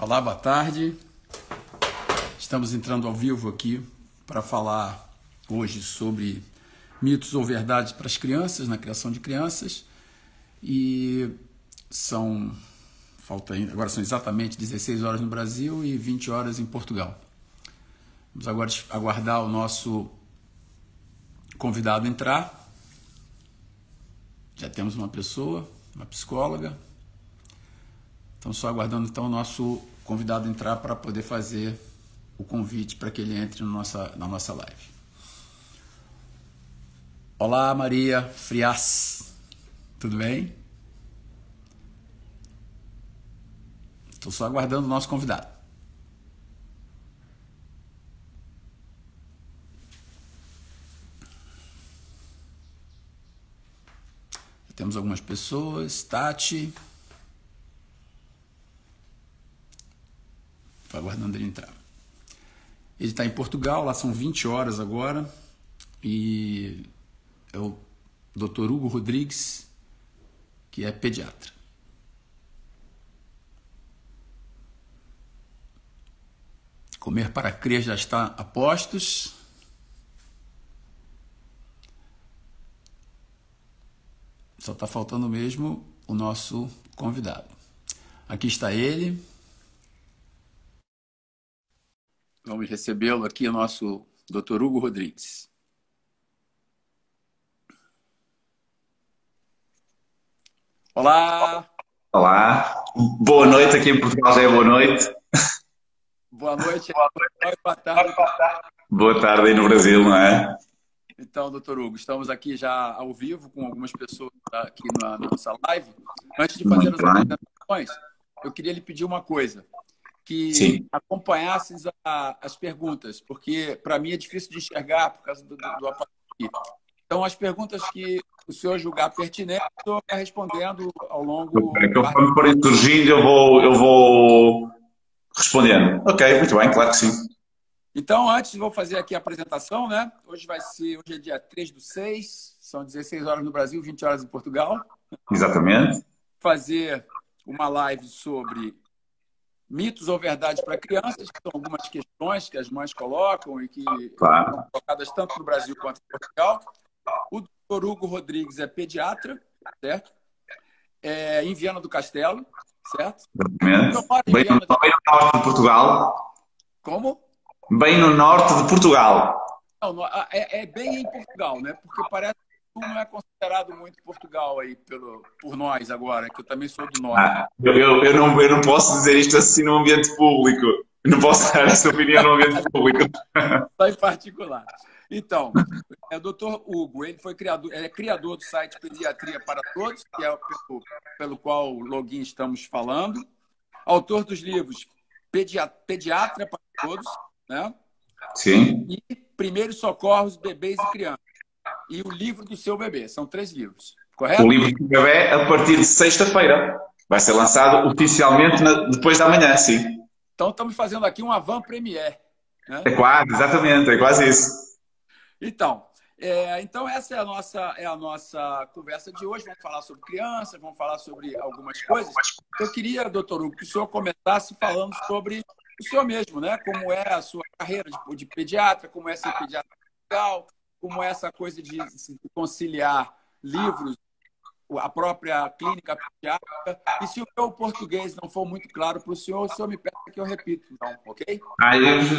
Olá, boa tarde. Estamos entrando ao vivo aqui para falar hoje sobre mitos ou verdades para as crianças, na criação de crianças. E agora são exatamente 16 horas no Brasil e 20 horas em Portugal. Vamos agora aguardar o nosso convidado entrar. Já temos uma pessoa, uma psicóloga. Estamos só aguardando então o nosso convidado entrar para poder fazer o convite para que ele entre na nossa live. Olá, Maria Frias. Tudo bem? Estou só aguardando o nosso convidado. Temos algumas pessoas. Tati. Estou aguardando ele entrar. Ele está em Portugal, lá são 20 horas agora. E é o Dr. Hugo Rodrigues, que é pediatra. Comer para crer já está a postos. Só está faltando mesmo o nosso convidado. Aqui está ele. Vamos recebê-lo aqui, o nosso Dr. Hugo Rodrigues. Olá! Olá, boa noite, aqui em Portugal já é boa noite. Boa noite, boa tarde. Boa tarde aí no Brasil, não é? Então, doutor Hugo, estamos aqui já ao vivo com algumas pessoas aqui na nossa live. Antes de fazer as apresentações, eu queria lhe pedir uma coisa, que Sim. acompanhasses as perguntas, porque para mim é difícil de enxergar por causa do aparelho aqui. Então, as perguntas que o senhor julgar pertinentes, eu estou respondendo ao longo... Quando forem surgindo, eu vou respondendo. Ok, muito bem, claro que sim. Então, antes, vou fazer aqui a apresentação, né? Hoje é dia 3/6, são 16 horas no Brasil, 20 horas em Portugal. Exatamente. Fazer uma live sobre mitos ou verdades para crianças, que são algumas questões que as mães colocam e que são colocadas tanto no Brasil quanto em Portugal. O Dr. Hugo Rodrigues é pediatra, certo? Em Viana do Castelo, certo? Exatamente. Bem no norte de Portugal. Como? Bem no norte de Portugal. Não, é bem em Portugal, né? Porque parece que não é considerado muito Portugal aí por nós agora, que eu também sou do norte. Eu não posso dizer isto assim no ambiente público. Eu não posso dar essa opinião no ambiente público. Só em particular. Então, o Dr. Hugo, ele é criador do site Pediatria para Todos, que é pelo qual o login estamos falando. Autor dos livros Pediatra para Todos, né? Sim. E Primeiros Socorros, Bebês e Crianças. E o livro do seu bebê. São 3 livros, correto? O livro do bebê, a partir de sexta-feira, vai ser lançado oficialmente depois da manhã, sim. Então, estamos fazendo aqui um avant-première. Né? É quase, exatamente, é quase isso. Então essa é a nossa conversa de hoje. Vamos falar sobre crianças, vamos falar sobre algumas coisas. Eu queria, doutor Hugo, que o senhor começasse falando sobre o senhor mesmo, né? Como é a sua carreira de pediatra, como é ser pediatra legal, como é essa coisa de conciliar livros, a própria clínica pediátrica. E se o meu português não for muito claro para o senhor me pede que eu repito, então, ok?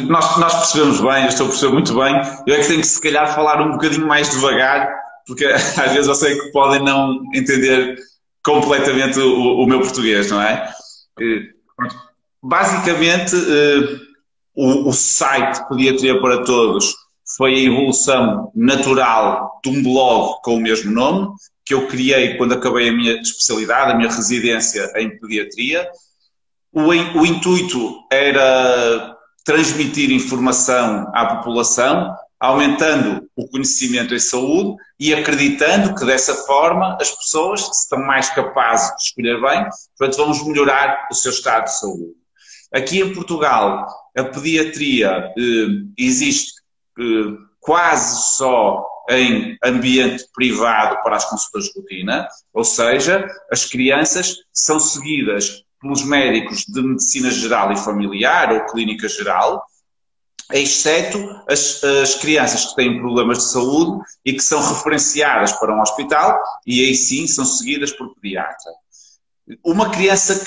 Nós percebemos bem, eu estou a perceber muito bem. Eu é que tenho que, se calhar, falar um bocadinho mais devagar, porque às vezes eu sei que podem não entender completamente o meu português, não é? Basicamente, o site Pediatria para Todos foi a evolução natural de um blog com o mesmo nome, que eu criei quando acabei a minha especialidade, a minha residência em pediatria. O intuito era transmitir informação à população, aumentando o conhecimento em saúde e acreditando que dessa forma as pessoas estão mais capazes de escolher bem, portanto vamos melhorar o seu estado de saúde. Aqui em Portugal, a pediatria existe quase só em ambiente privado para as consultas de rotina, ou seja, as crianças são seguidas pelos médicos de medicina geral e familiar ou clínica geral, exceto as crianças que têm problemas de saúde e que são referenciadas para um hospital e aí sim são seguidas por pediatra. Uma criança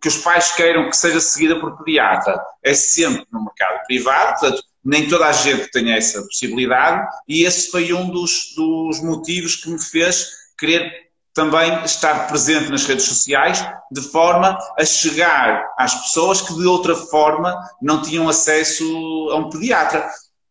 que os pais queiram que seja seguida por pediatra é sempre no mercado privado, portanto, nem toda a gente tem essa possibilidade e esse foi um dos motivos que me fez querer também estar presente nas redes sociais de forma a chegar às pessoas que de outra forma não tinham acesso a um pediatra.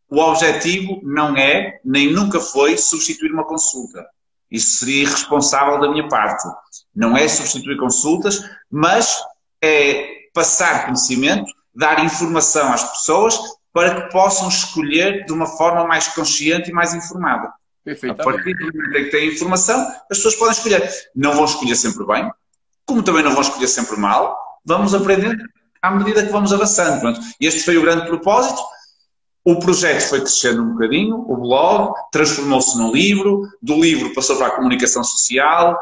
O objetivo não é, nem nunca foi, substituir uma consulta. Isso seria irresponsável da minha parte. Não é substituir consultas, mas é passar conhecimento, dar informação às pessoas para que possam escolher de uma forma mais consciente e mais informada. A partir do momento em que têm informação, as pessoas podem escolher. Não vão escolher sempre bem, como também não vão escolher sempre mal. Vamos aprendendo à medida que vamos avançando. Pronto. Este foi o grande propósito. O projeto foi crescendo um bocadinho, o blog transformou-se num livro, do livro passou para a comunicação social,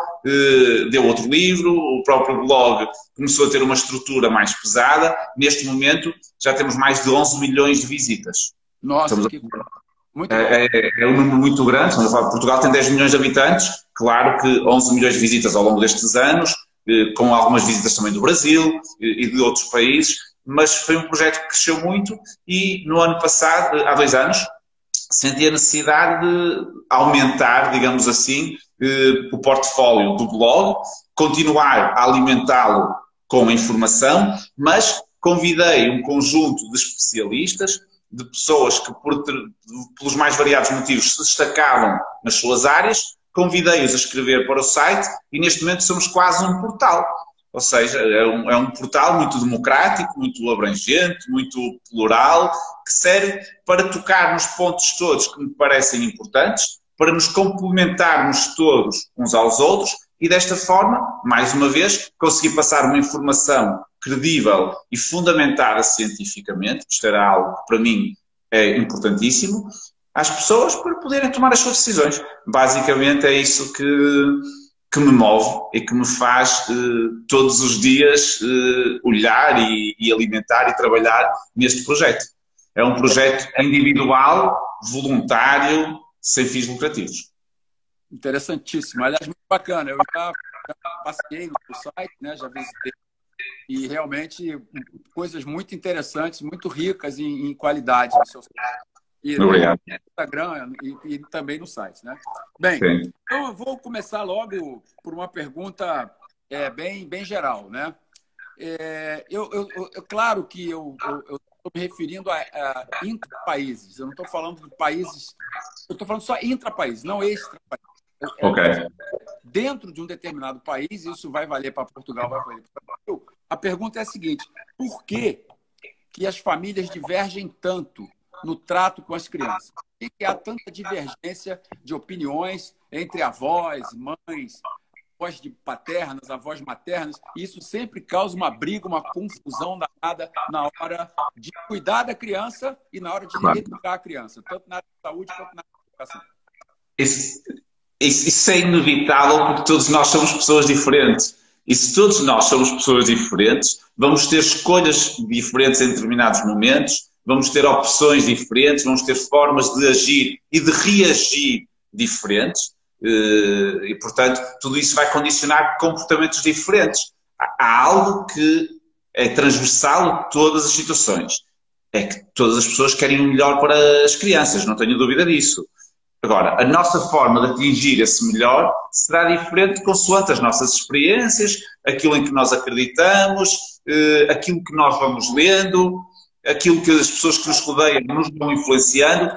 deu outro livro, o próprio blog começou a ter uma estrutura mais pesada. Neste momento já temos mais de 11 milhões de visitas. Nossa, muito é um número muito grande. Portugal tem 10 milhões de habitantes, claro que 11 milhões de visitas ao longo destes anos, com algumas visitas também do Brasil e de outros países. Mas foi um projeto que cresceu muito e no ano passado, há 2 anos, senti a necessidade de aumentar, digamos assim, o portfólio do blog, continuar a alimentá-lo com informação, mas convidei um conjunto de especialistas, de pessoas que, pelos mais variados motivos, se destacavam nas suas áreas, convidei-os a escrever para o site e neste momento somos quase um portal. Ou seja, é um portal muito democrático, muito abrangente, muito plural, que serve para tocar nos pontos todos que me parecem importantes, para nos complementarmos todos uns aos outros e desta forma, mais uma vez, conseguir passar uma informação credível e fundamentada cientificamente, isto era algo que para mim é importantíssimo, às pessoas para poderem tomar as suas decisões. Basicamente é isso que me move e que me faz todos os dias olhar e alimentar e trabalhar neste projeto. É um projeto individual, voluntário, sem fins lucrativos. Interessantíssimo. Aliás, muito bacana. Eu já passei no site, né? Já visitei. E realmente coisas muito interessantes, muito ricas em qualidade no seu site. E no Instagram e também no site, né? Bem, sim. Então eu vou começar logo por uma pergunta bem geral, né? Claro que eu estou me referindo a intrapaíses, eu não estou falando de países, eu estou falando só intrapaíses, não extrapaíses. Dentro de um determinado país, isso vai valer para Portugal, vai valer para o Brasil. A pergunta é a seguinte: por que as famílias divergem tanto no trato com as crianças? Por que há tanta divergência de opiniões entre avós, mães, avós paternas, avós maternas? E isso sempre causa uma briga, uma confusão danada na hora de cuidar da criança e na hora de educar a criança, tanto na área de saúde quanto na área de educação. Isso é inevitável porque todos nós somos pessoas diferentes. E se todos nós somos pessoas diferentes, vamos ter escolhas diferentes em determinados momentos, vamos ter opções diferentes, vamos ter formas de agir e de reagir diferentes. E, portanto, tudo isso vai condicionar comportamentos diferentes. Há algo que é transversal a todas as situações. É que todas as pessoas querem o melhor para as crianças, não tenho dúvida disso. Agora, a nossa forma de atingir esse melhor será diferente consoante as nossas experiências, aquilo em que nós acreditamos, aquilo que nós vamos lendo, aquilo que as pessoas que nos rodeiam nos vão influenciando.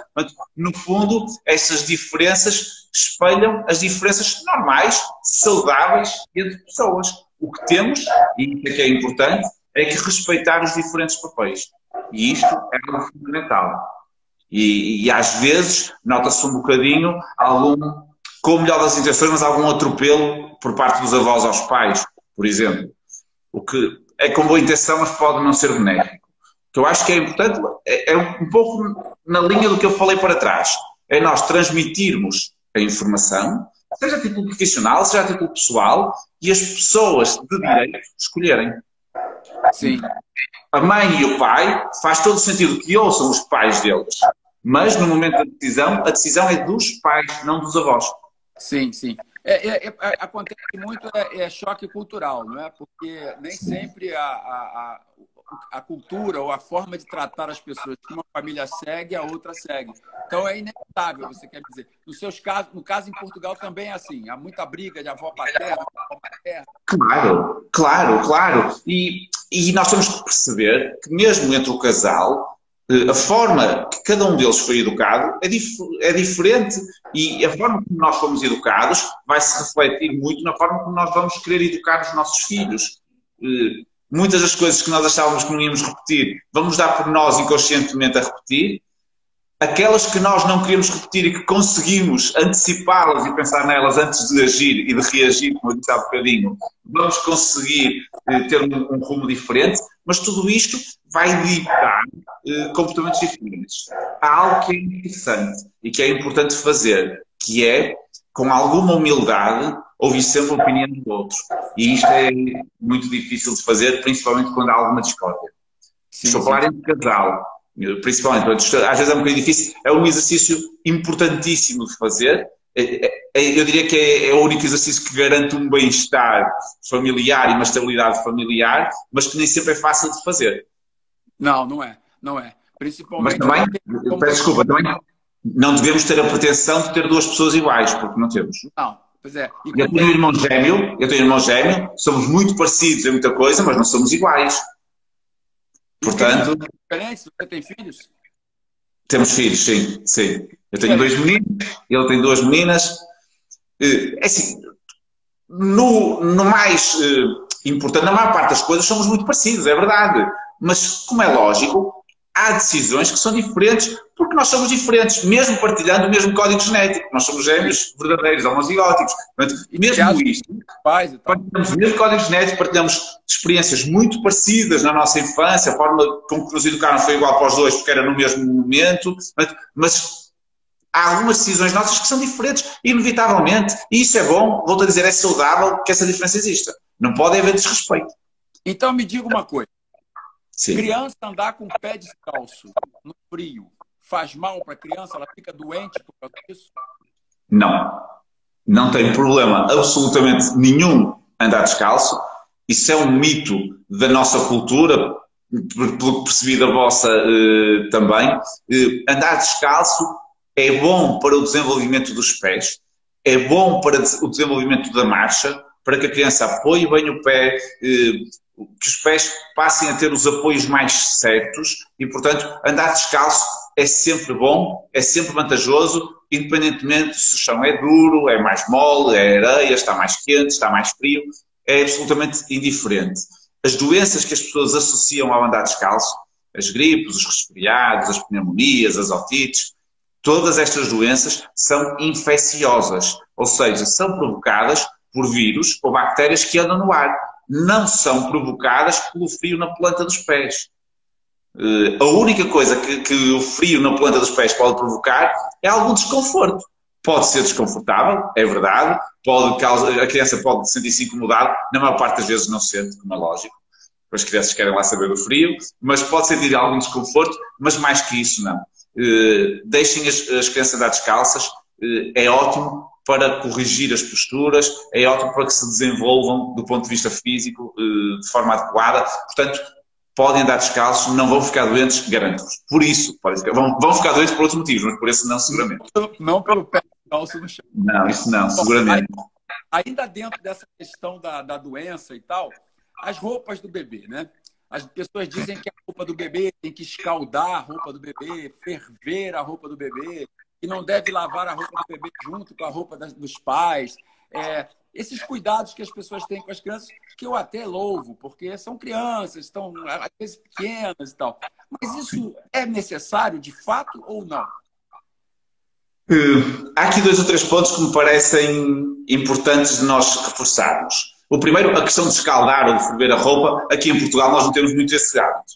No fundo, essas diferenças espelham as diferenças normais, saudáveis entre pessoas. O que temos, e isso é que é importante, é que respeitar os diferentes papéis. E isto é algo fundamental. E às vezes nota-se um bocadinho com o melhor das intenções, mas algum atropelo por parte dos avós aos pais, por exemplo. O que é com boa intenção, mas pode não ser benéfico. O que eu acho que é importante é um pouco na linha do que eu falei para trás. É nós transmitirmos a informação, seja a título profissional, seja a título pessoal, e as pessoas de direito escolherem. Sim. A mãe e o pai, faz todo o sentido que ouçam os pais deles, mas no momento da decisão, a decisão é dos pais, não dos avós. Sim, sim. Acontece muito choque cultural, não é? Porque nem sempre a cultura ou a forma de tratar as pessoas que uma família segue, a outra segue. Então é inevitável, você quer dizer. No caso em Portugal também é assim, há muita briga de avó paterna, avó materna. Claro, claro, claro. E nós temos que perceber que mesmo entre o casal, a forma que cada um deles foi educado é diferente e a forma como nós fomos educados vai se refletir muito na forma como nós vamos querer educar os nossos filhos. Muitas das coisas que nós achávamos que não íamos repetir, vamos dar por nós inconscientemente a repetir. Aquelas que nós não queríamos repetir e que conseguimos antecipá-las e pensar nelas antes de agir e de reagir, como eu disse há bocadinho, vamos conseguir ter um rumo diferente, mas tudo isto vai ditar comportamentos diferentes. Há algo que é interessante e que é importante fazer, que é, com alguma humildade, ouvir sempre a opinião do outro. E isto é muito difícil de fazer, principalmente quando há alguma discórdia. Estou a falar entre casal. Principalmente, às vezes é um bocadinho difícil, é um exercício importantíssimo de fazer. Eu diria que é o único exercício que garante um bem-estar familiar e uma estabilidade familiar, mas que nem sempre é fácil de fazer. Não, não é. Não é. Principalmente. Mas também, peço desculpa, também não devemos ter a pretensão de ter duas pessoas iguais, porque não temos. Não, pois é. Eu tenho um irmão gêmeo, somos muito parecidos em muita coisa, mas não somos iguais. Portanto, você tem filhos? Temos filhos, sim, sim. Eu tenho 2 meninos, ele tem 2 meninas. É assim, no mais importante, na maior parte das coisas somos muito parecidos, é verdade. Mas, como é lógico, há decisões que são diferentes, porque nós somos diferentes, mesmo partilhando o mesmo código genético. Nós somos gêmeos verdadeiros, homozigóticos. Mesmo isto, partilhamos o mesmo código genético, partilhamos experiências muito parecidas na nossa infância, a forma como que nos educaram foi igual para os dois, porque era no mesmo momento, mas há algumas decisões nossas que são diferentes, inevitavelmente, e isso é bom, volto a dizer, é saudável que essa diferença exista. Não pode haver desrespeito. Então me diga uma coisa. Sim. Criança andar com o pé descalço no frio faz mal para a criança? Ela fica doente por causa disso? Não. Não tem problema absolutamente nenhum andar descalço. Isso é um mito da nossa cultura, pelo que percebi da vossa também. Andar descalço é bom para o desenvolvimento dos pés, é bom para o desenvolvimento da marcha, para que a criança apoie bem o pé, que os pés passem a ter os apoios mais certos e, portanto, andar descalço é sempre bom, é sempre vantajoso, independentemente se o chão é duro, é mais mole, é areia, está mais quente, está mais frio, é absolutamente indiferente. As doenças que as pessoas associam ao andar descalço, as gripes, os resfriados, as pneumonias, as otites, todas estas doenças são infecciosas, ou seja, são provocadas por vírus ou bactérias que andam no ar. Não são provocadas pelo frio na planta dos pés. A única coisa que o frio na planta dos pés pode provocar é algum desconforto. Pode ser desconfortável, é verdade, a criança pode sentir-se incomodada, na maior parte das vezes não sente, como é lógico. As crianças querem lá saber do frio, mas pode sentir algum desconforto, mas mais que isso não. Deixem as crianças andar descalças, é ótimo para corrigir as posturas, é ótimo para que se desenvolvam do ponto de vista físico de forma adequada. Portanto, podem andar descalços, não vão ficar doentes, garanto-vos. Por isso, vão ficar doentes por outros motivos, mas por esse não, seguramente. Não pelo pé descalço no chão. Não, isso não, seguramente. Ainda dentro dessa questão da doença e tal, as roupas do bebê, né? As pessoas dizem que a roupa do bebê tem que escaldar a roupa do bebê, ferver a roupa do bebê, e não deve lavar a roupa do bebê junto com a roupa dos pais. Esses cuidados que as pessoas têm com as crianças, que eu até louvo, porque são crianças, estão às vezes pequenas e tal. Mas isso é necessário de fato ou não? Há aqui 2 ou 3 pontos que me parecem importantes de nós reforçarmos. O primeiro, a questão de escaldar ou de ferver a roupa. Aqui em Portugal nós não temos muito esse hábito.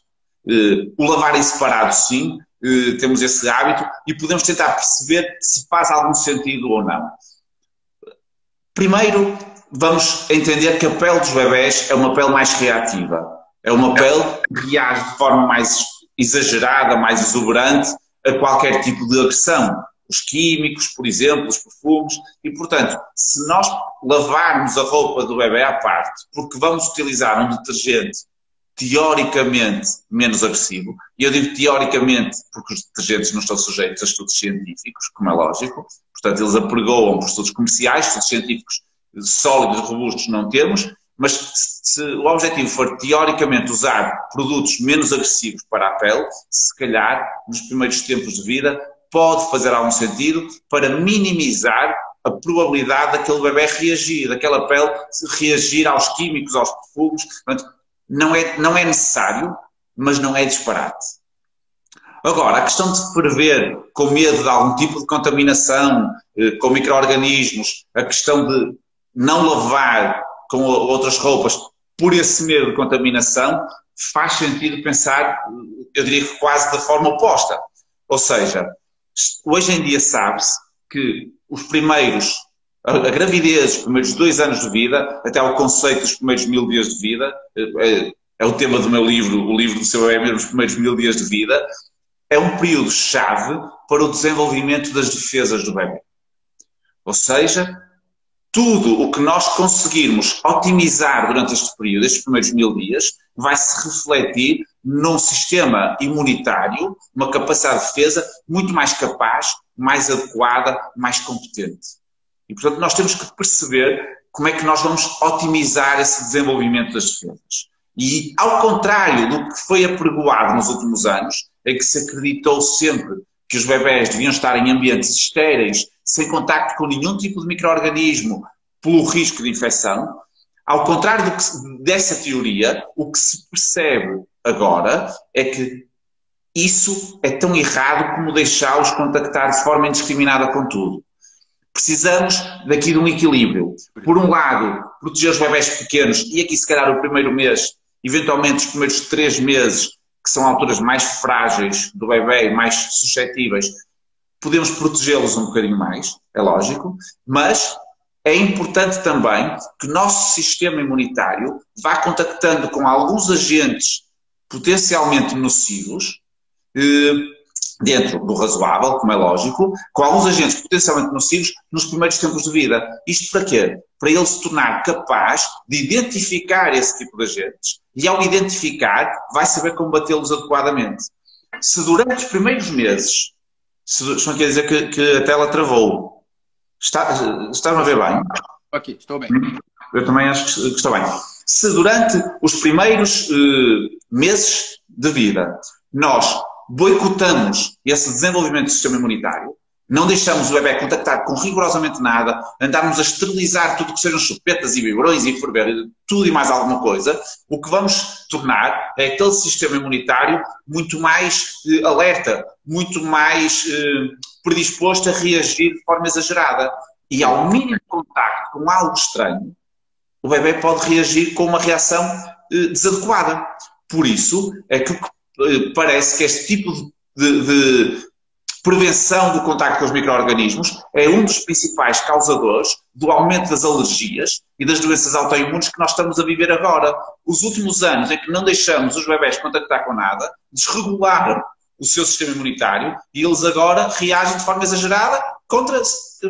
O lavar em separado, sim, temos esse hábito e podemos tentar perceber se faz algum sentido ou não. Primeiro, vamos entender que a pele dos bebés é uma pele mais reativa. É uma pele que reage de forma mais exagerada, mais exuberante a qualquer tipo de agressão. Os químicos, por exemplo, os perfumes. E, portanto, se nós lavarmos a roupa do bebê à parte, porque vamos utilizar um detergente teoricamente menos agressivo, e eu digo teoricamente porque os detergentes não estão sujeitos a estudos científicos, como é lógico, portanto eles apregoam por estudos comerciais, estudos científicos sólidos e robustos não temos, mas se o objetivo for teoricamente usar produtos menos agressivos para a pele, se calhar nos primeiros tempos de vida pode fazer algum sentido para minimizar a probabilidade daquele bebê reagir, daquela pele reagir aos químicos, aos perfumes. Portanto, não é necessário, mas não é disparate. Agora, a questão de prever com medo de algum tipo de contaminação, com micro-organismos, a questão de não lavar com outras roupas por esse medo de contaminação, faz sentido pensar, eu diria que quase da forma oposta. Ou seja, hoje em dia sabe-se que a gravidez, os primeiros 2 anos de vida, até o conceito dos primeiros 1000 dias de vida, é o tema do meu livro, o livro do seu bebê, os primeiros 1000 dias de vida, é um período-chave para o desenvolvimento das defesas do bebê. Ou seja, tudo o que nós conseguirmos otimizar durante este período, estes primeiros 1000 dias, vai se refletir num sistema imunitário, uma capacidade de defesa muito mais capaz, mais adequada, mais competente. E, portanto, nós temos que perceber como é que nós vamos otimizar esse desenvolvimento das defesas. E, ao contrário do que foi apregoado nos últimos anos, em que se acreditou sempre que os bebés deviam estar em ambientes estéreis, sem contacto com nenhum tipo de micro-organismo, pelo risco de infecção, ao contrário dessa teoria, o que se percebe agora é que isso é tão errado como deixá-los contactar de forma indiscriminada com tudo. Precisamos daqui de um equilíbrio. Por um lado, proteger os bebés pequenos, e aqui se calhar o primeiro mês, eventualmente os primeiros 3 meses, que são alturas mais frágeis do bebê, mais suscetíveis, podemos protegê-los um bocadinho mais, é lógico, mas é importante também que o nosso sistema imunitário vá contactando com alguns agentes potencialmente nocivos, dentro do razoável, como é lógico, com alguns agentes potencialmente nocivos nos primeiros tempos de vida. Isto para quê? Para ele se tornar capaz de identificar esse tipo de agentes e, ao identificar, vai saber combatê-los adequadamente. Se durante os primeiros meses, se não quer dizer que a tela travou, está-me a ver bem? Ok, estou bem. Eu também acho que estou bem. Se durante os primeiros meses de vida nós boicotamos esse desenvolvimento do sistema imunitário, não deixamos o bebê contactar com rigorosamente nada, andarmos a esterilizar tudo que sejam chupetas e biberões e ferver, tudo e mais alguma coisa, o que vamos tornar é aquele sistema imunitário muito mais alerta, muito mais predisposto a reagir de forma exagerada. E ao mínimo contacto com algo estranho, o bebê pode reagir com uma reação desadequada. Por isso é que parece que este tipo de prevenção do contacto com os micro-organismos é um dos principais causadores do aumento das alergias e das doenças autoimunes que nós estamos a viver agora. Os últimos anos em que não deixamos os bebés contactar com nada, desregularam o seu sistema imunitário e eles agora reagem de forma exagerada contra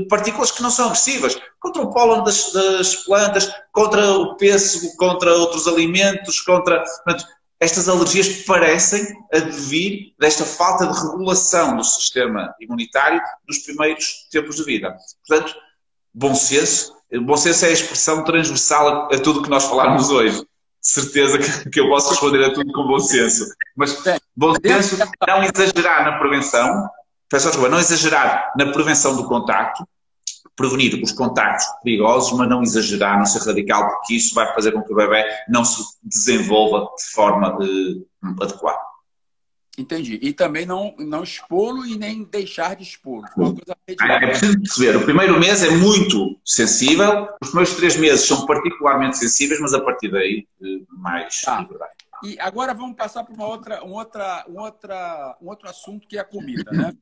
partículas que não são agressivas, contra o pólen das plantas, contra o pêssego, contra outros alimentos, contra... Estas alergias parecem advir desta falta de regulação do sistema imunitário nos primeiros tempos de vida. Portanto, bom senso é a expressão transversal a tudo o que nós falarmos hoje. De certeza que eu posso responder a tudo com bom senso. Mas bom senso, não exagerar na prevenção, não exagerar na prevenção do contacto, prevenir os contactos perigosos, mas não exagerar, não ser radical, porque isso vai fazer com que o bebê não se desenvolva de forma adequada. Entendi. E também não expô-lo e nem deixar de expô-lo. É preciso perceber, o primeiro mês é muito sensível, os primeiros 3 meses são particularmente sensíveis, mas a partir daí mais liberdade. E agora vamos passar para um outro assunto, que é a comida, né?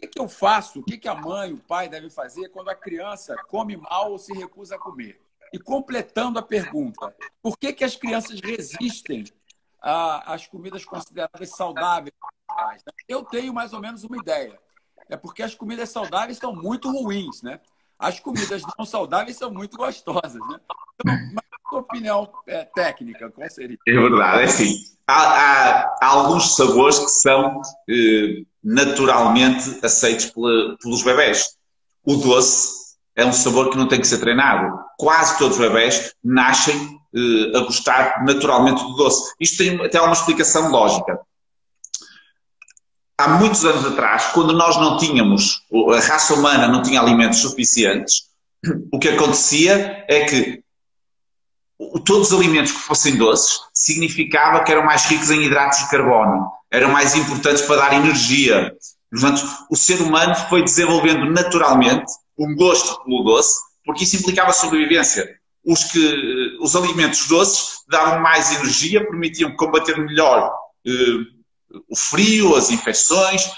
O que eu faço, o que a mãe, o pai devem fazer quando a criança come mal ou se recusa a comer? E completando a pergunta, por que as crianças resistem as comidas consideradas saudáveis. Né? Eu tenho mais ou menos uma ideia. É porque as comidas saudáveis são muito ruins, né? As comidas não saudáveis são muito gostosas, né? Então, mas a sua opinião técnica, qual seria? É verdade, é assim. Há alguns sabores que são naturalmente aceitos pelos bebés. O doce é um sabor que não tem que ser treinado. Quase todos os bebés nascem a gostar naturalmente do doce. Isto tem até uma explicação lógica. Há muitos anos atrás, quando nós não tínhamos, a raça humana não tinha alimentos suficientes, o que acontecia é que todos os alimentos que fossem doces significava que eram mais ricos em hidratos de carbono, eram mais importantes para dar energia. Portanto, o ser humano foi desenvolvendo naturalmente um gosto pelo doce, porque isso implicava sobrevivência. Os alimentos doces davam mais energia, permitiam combater melhor o frio, as infecções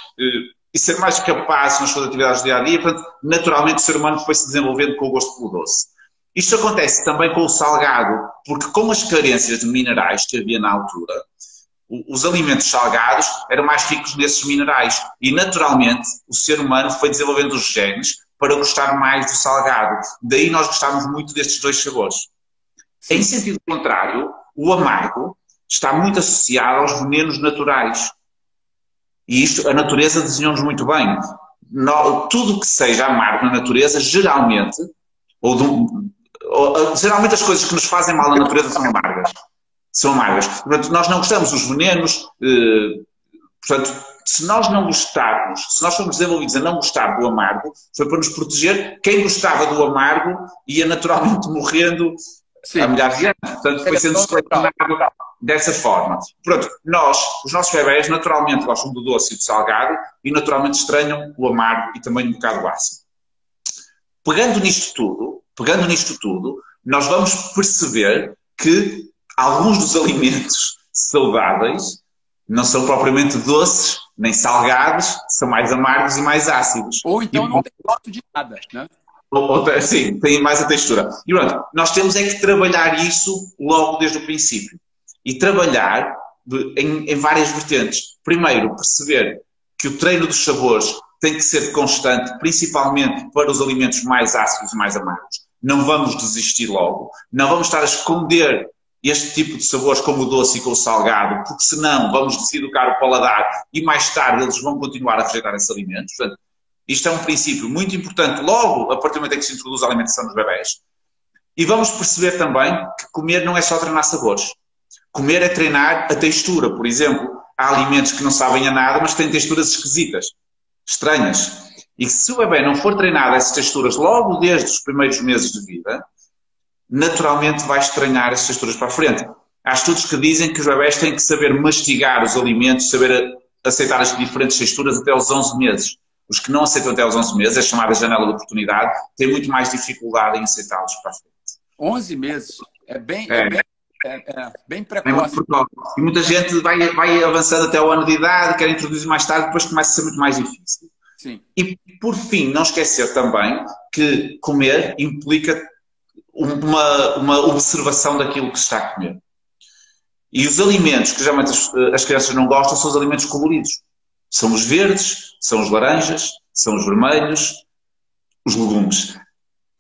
e ser mais capaz nas suas atividades do dia a dia. Portanto, naturalmente o ser humano foi se desenvolvendo com o gosto pelo doce. Isto acontece também com o salgado, porque com as carências de minerais que havia na altura, os alimentos salgados eram mais ricos nesses minerais e naturalmente o ser humano foi desenvolvendo os genes para gostar mais do salgado. Daí nós gostávamos muito destes dois sabores. Em sentido contrário, o amargo está muito associado aos venenos naturais. E isto a natureza desenhou-nos muito bem. Tudo que seja amargo na natureza, geralmente as coisas que nos fazem mal na natureza são amargas. São amargas. Portanto, nós não gostamos dos venenos. Portanto, se nós não gostarmos, se nós formos desenvolvidos a não gostar do amargo, foi para nos proteger. Quem gostava do amargo ia naturalmente morrendo há milhares de anos. Portanto, foi sendo selecionado dessa forma. Pronto, os nossos bebés naturalmente gostam do doce e do salgado e naturalmente estranham o amargo e também um bocado o ácido. Pegando nisto tudo, nós vamos perceber que alguns dos alimentos saudáveis não são propriamente doces, nem salgados, são mais amargos e mais ácidos. Ou então não tem gosto de nada, né? Sim, tem mais a textura. E pronto, nós temos é que trabalhar isso logo desde o princípio. E trabalhar em várias vertentes. Primeiro, perceber que o treino dos sabores tem que ser constante, principalmente para os alimentos mais ácidos e mais amargos. Não vamos desistir logo. Não vamos estar a esconder este tipo de sabores como o doce e com o salgado, porque senão vamos deseducar o paladar e mais tarde eles vão continuar a rejeitar esses alimentos. Portanto, isto é um princípio muito importante logo a partir do momento em que se introduz a alimentação dos bebés. E vamos perceber também que comer não é só treinar sabores. Comer é treinar a textura. Por exemplo, há alimentos que não sabem a nada, mas têm texturas esquisitas, estranhas. E se o bebê não for treinado a essas texturas logo desde os primeiros meses de vida, naturalmente vai estranhar essas texturas para a frente. Há estudos que dizem que os bebés têm que saber mastigar os alimentos, saber aceitar as diferentes texturas até aos 11 meses. Os que não aceitam até aos 11 meses, a chamada janela de oportunidade, têm muito mais dificuldade em aceitá-los para a frente. 11 meses? É bem precoce. E muita gente vai avançando até o ano de idade, quer introduzir mais tarde, depois começa a ser muito mais difícil. Sim. E, por fim, não esquecer também que comer implica uma observação daquilo que se está a comer. E os alimentos que geralmente as crianças não gostam são os alimentos coloridos. São os verdes, são os laranjas, são os vermelhos, os legumes.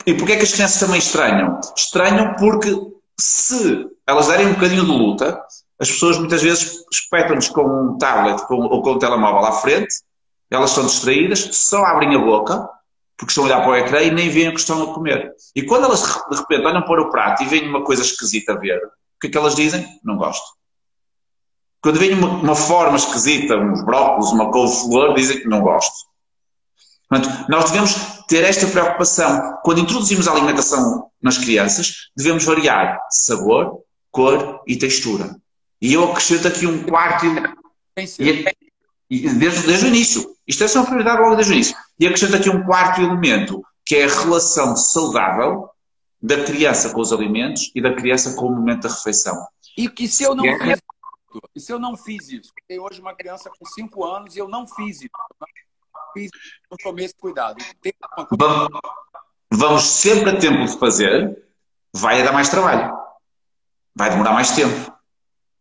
E porquê é que as crianças também estranham? Estranham porque se elas derem um bocadinho de luta, as pessoas muitas vezes espetam-nos com um tablet ou com um telemóvel à frente, elas estão distraídas, só abrem a boca, porque estão a olhar para o ecrã e nem veem o que estão a comer. E quando elas de repente olham para o prato e veem uma coisa esquisita a ver, o que é que elas dizem? Não gosto. Quando veem uma forma esquisita, uns brócolos, uma couve-flor, dizem que não gosto. Portanto, nós devemos ter esta preocupação. Quando introduzimos a alimentação nas crianças, devemos variar sabor, cor e textura. E eu acrescento aqui um quarto desde o início. Isto é só uma prioridade logo desde o início. E acrescento aqui um quarto elemento, que é a relação saudável da criança com os alimentos e da criança com o momento da refeição. E que se eu não fiz isso? Tem hoje uma criança com 5 anos e eu não fiz isso. Não tomei esse cuidado. Vamos sempre a tempo de fazer, vai dar mais trabalho. Vai demorar mais tempo.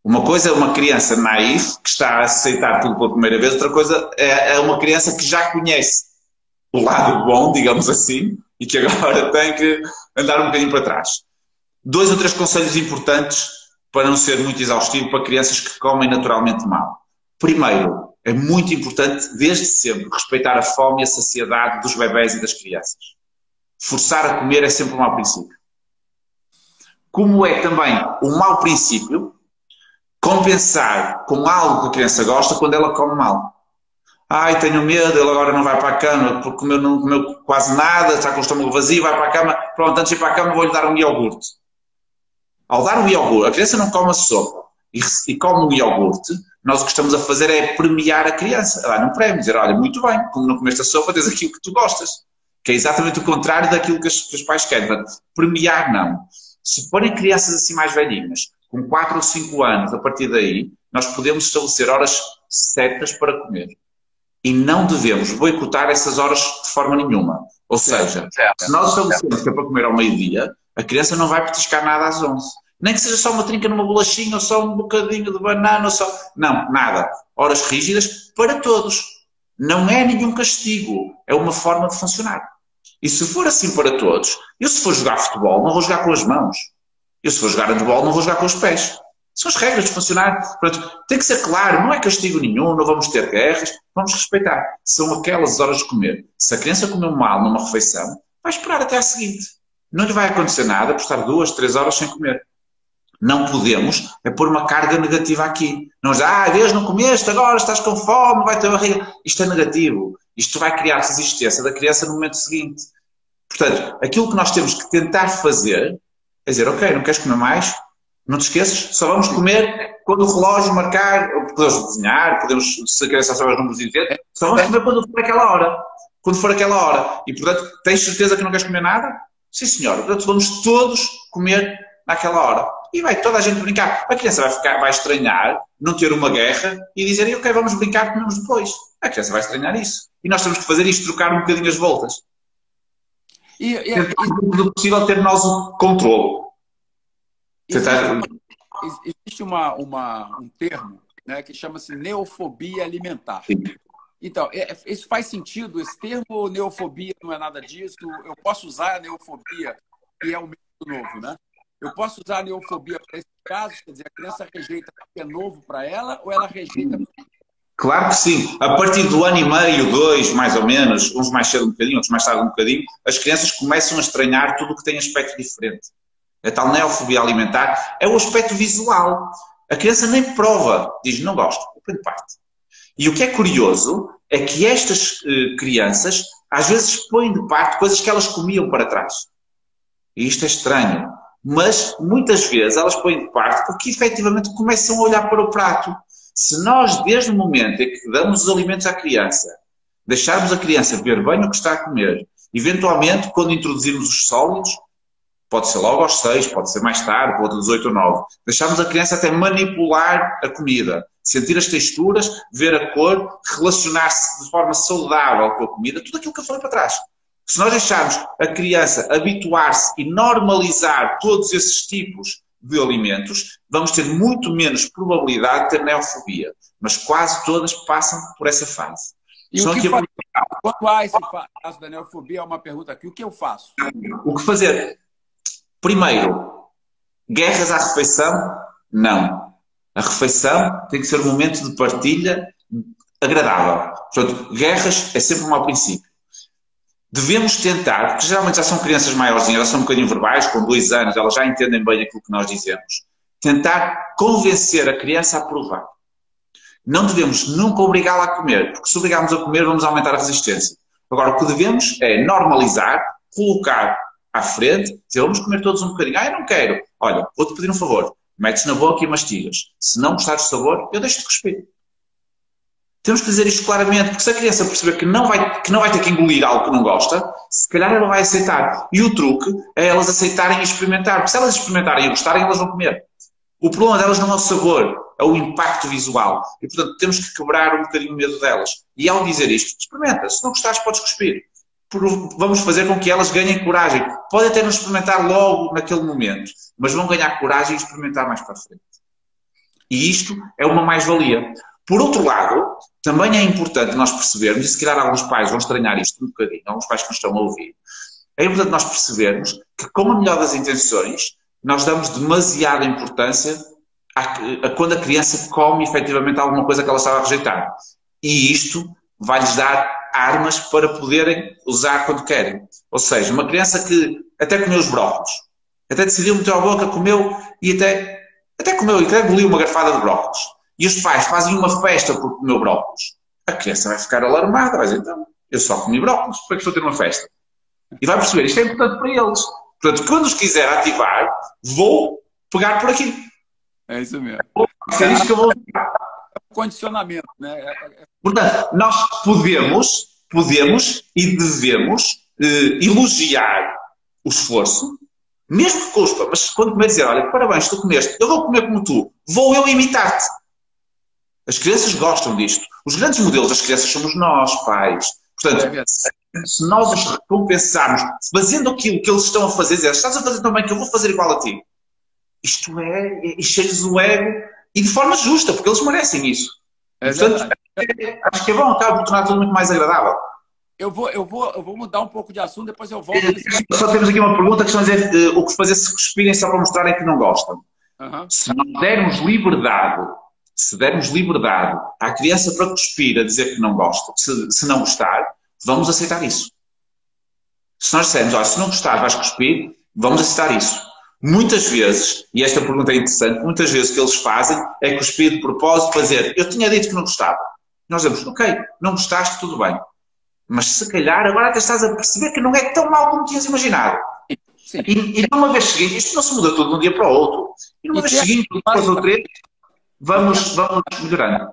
Uma coisa é uma criança naif, que está a aceitar tudo pela primeira vez, outra coisa é uma criança que já conhece o lado bom, digamos assim, e que agora tem que andar um bocadinho para trás. 2 ou 3 conselhos importantes para não ser muito exaustivo para crianças que comem naturalmente mal. Primeiro, é muito importante, desde sempre, respeitar a fome e a saciedade dos bebés e das crianças. Forçar a comer é sempre um mau princípio. Como é também um mau princípio compensar com algo que a criança gosta quando ela come mal. Ai, tenho medo, ele agora não vai para a cama porque não comeu quase nada, está com o estômago vazio, vai para a cama, pronto, antes de ir para a cama vou-lhe dar um iogurte. Ao dar um iogurte, a criança não come a sopa e come um iogurte, nós o que estamos a fazer é premiar a criança. Ela não prémio, dizer, olha, muito bem, como não comeste a sopa, tens aquilo que tu gostas. Que é exatamente o contrário daquilo que os pais querem. Portanto, premiar não. Se forem crianças assim mais velhinhas, com 4 ou 5 anos, a partir daí, nós podemos estabelecer horas certas para comer. E não devemos boicotar essas horas de forma nenhuma. Ou seja, se nós estabelecemos que é para comer ao meio-dia, a criança não vai petiscar nada às 11. Nem que seja só uma trinca numa bolachinha, ou só um bocadinho de banana, ou só... Não, nada. Horas rígidas para todos. Não é nenhum castigo. É uma forma de funcionar. E se for assim para todos, eu se for jogar futebol, não vou jogar com as mãos. Eu se for jogar handball, não vou jogar com os pés. São as regras de funcionar. Portanto, tem que ser claro, não é castigo nenhum, não vamos ter guerras, vamos respeitar. São aquelas horas de comer. Se a criança comeu mal numa refeição, vai esperar até à seguinte. Não lhe vai acontecer nada por estar 2, 3 horas sem comer. Não podemos é pôr uma carga negativa aqui. Não dizer, vês, não comeste, agora estás com fome, vai ter barriga. Isto é negativo. Isto vai criar resistência da criança no momento seguinte. Portanto, aquilo que nós temos que tentar fazer é dizer, ok, não queres comer mais? Não te esqueças, só vamos comer quando o relógio marcar, podemos desenhar, podemos, se a criança sabe os números e dizer, só vamos comer quando for aquela hora. Quando for aquela hora. E, portanto, tens certeza que não queres comer nada? Sim, senhora. Portanto, vamos todos comer naquela hora. E vai toda a gente brincar. A criança vai estranhar, não ter uma guerra e dizer, ok, vamos brincar, comemos depois. A criança vai estranhar isso. E nós temos que fazer isto, trocar um bocadinho as voltas. Tentar, do possível, ter nós o controle. Existe um termo, né, que chama-se neofobia alimentar. Sim. Então, isso faz sentido? Esse termo ou neofobia não é nada disso? Eu posso usar a neofobia, que é o método novo, né? Eu posso usar a neofobia para esse caso? Quer dizer, a criança rejeita porque é novo para ela ou ela rejeita? Claro que sim. A partir do ano e meio, 2, mais ou menos, uns mais cedo um bocadinho, outros mais tarde um bocadinho, as crianças começam a estranhar tudo o que tem aspecto diferente. A tal neofobia alimentar é o aspecto visual. A criança nem prova, diz não gosto, põe de parte. E o que é curioso é que estas crianças às vezes põem de parte coisas que elas comiam para trás. E isto é estranho. Mas muitas vezes elas põem de parte porque efetivamente começam a olhar para o prato. Se nós, desde o momento em que damos os alimentos à criança, deixarmos a criança ver bem o que está a comer, eventualmente, quando introduzirmos os sólidos, pode ser logo aos 6, pode ser mais tarde, pode aos 8 ou 9, deixarmos a criança até manipular a comida, sentir as texturas, ver a cor, relacionar-se de forma saudável com a comida, tudo aquilo que eu falei para trás. Se nós deixarmos a criança habituar-se e normalizar todos esses tipos de alimentos, vamos ter muito menos probabilidade de ter neofobia. Mas quase todas passam por essa fase. E o que fazer? Quando há esse caso da neofobia, há uma pergunta aqui. O que eu faço? O que fazer? Primeiro, guerras à refeição? Não. A refeição tem que ser um momento de partilha agradável. Portanto, guerras é sempre um mau princípio. Devemos tentar, porque geralmente já são crianças maiorzinhas, elas são um bocadinho verbais, com 2 anos, elas já entendem bem aquilo que nós dizemos. Tentar convencer a criança a provar. Não devemos nunca obrigá-la a comer, porque se obrigarmos a comer vamos aumentar a resistência. Agora, o que devemos é normalizar, colocar à frente, dizer, vamos comer todos um bocadinho. Eu não quero. Olha, vou-te pedir um favor. Metes na boca e mastigas. Se não gostares do sabor, eu deixo-te cuspir. Temos que dizer isto claramente, porque se a criança perceber que não vai ter que engolir algo que não gosta, se calhar ela vai aceitar. E o truque é elas aceitarem e experimentar. Porque se elas experimentarem e gostarem, elas vão comer. O problema delas não é o sabor, é o impacto visual. E, portanto, temos que quebrar um bocadinho o medo delas. E ao dizer isto, experimenta. Se não gostares, podes cuspir. Vamos fazer com que elas ganhem coragem. Podem até não experimentar logo naquele momento, mas vão ganhar coragem e experimentar mais para a frente. E isto é uma mais-valia. Por outro lado, também é importante nós percebermos, e se calhar alguns pais vão estranhar isto um bocadinho, alguns pais que nos estão a ouvir, é importante nós percebermos que, com a melhor das intenções, nós damos demasiada importância a quando a criança come efetivamente alguma coisa que ela estava a rejeitar. E isto vai-lhes dar armas para poderem usar quando querem. Ou seja, uma criança que até comeu os brócolos, até decidiu meter à boca, comeu e até comeu e até engoliu uma garfada de brócolos. E os pais fazem uma festa por comer brócolos. A criança vai ficar alarmada, vai dizer, então, eu só comi brócolos, para que estou a ter uma festa? E vai perceber, isto é importante para eles. Portanto, quando os quiser ativar, vou pegar por aqui. É isso mesmo. É isto que eu vou... Condicionamento, né? Portanto, nós podemos e devemos elogiar o esforço, mesmo que cuspa, mas quando comer dizer, olha, parabéns, tu comeste, eu vou comer como tu, vou eu imitar-te. As crianças gostam disto. Os grandes modelos das crianças somos nós, pais. Portanto, se nós os recompensarmos fazendo aquilo que eles estão a fazer, dizer, estás a fazer tão bem que eu vou fazer igual a ti. Isto encher-lhes o ego e de forma justa, porque eles merecem isso. Portanto, acho que é bom, acaba por tornar tudo muito mais agradável. Eu vou mudar um pouco de assunto, depois eu volto. Só temos aqui uma pergunta que estão a dizer o que fazer se cuspirem só para mostrarem que não gostam. Se nós dermos liberdade, à criança para cuspir, a dizer que não gosta, se não gostar, vamos aceitar isso. Se nós dissermos, olha, se não gostar, vais cuspir, vamos aceitar isso. Muitas vezes, e esta pergunta é interessante, muitas vezes o que eles fazem é cuspir de propósito para dizer, eu tinha dito que não gostava. Nós dizemos, ok, não gostaste, tudo bem. Mas se calhar agora até estás a perceber que não é tão mal como tinhas imaginado. Sim. E numa vez seguinte, isto não se muda tudo de um dia para o outro. E numa vez seguinte, depois ou três, vamos melhorando.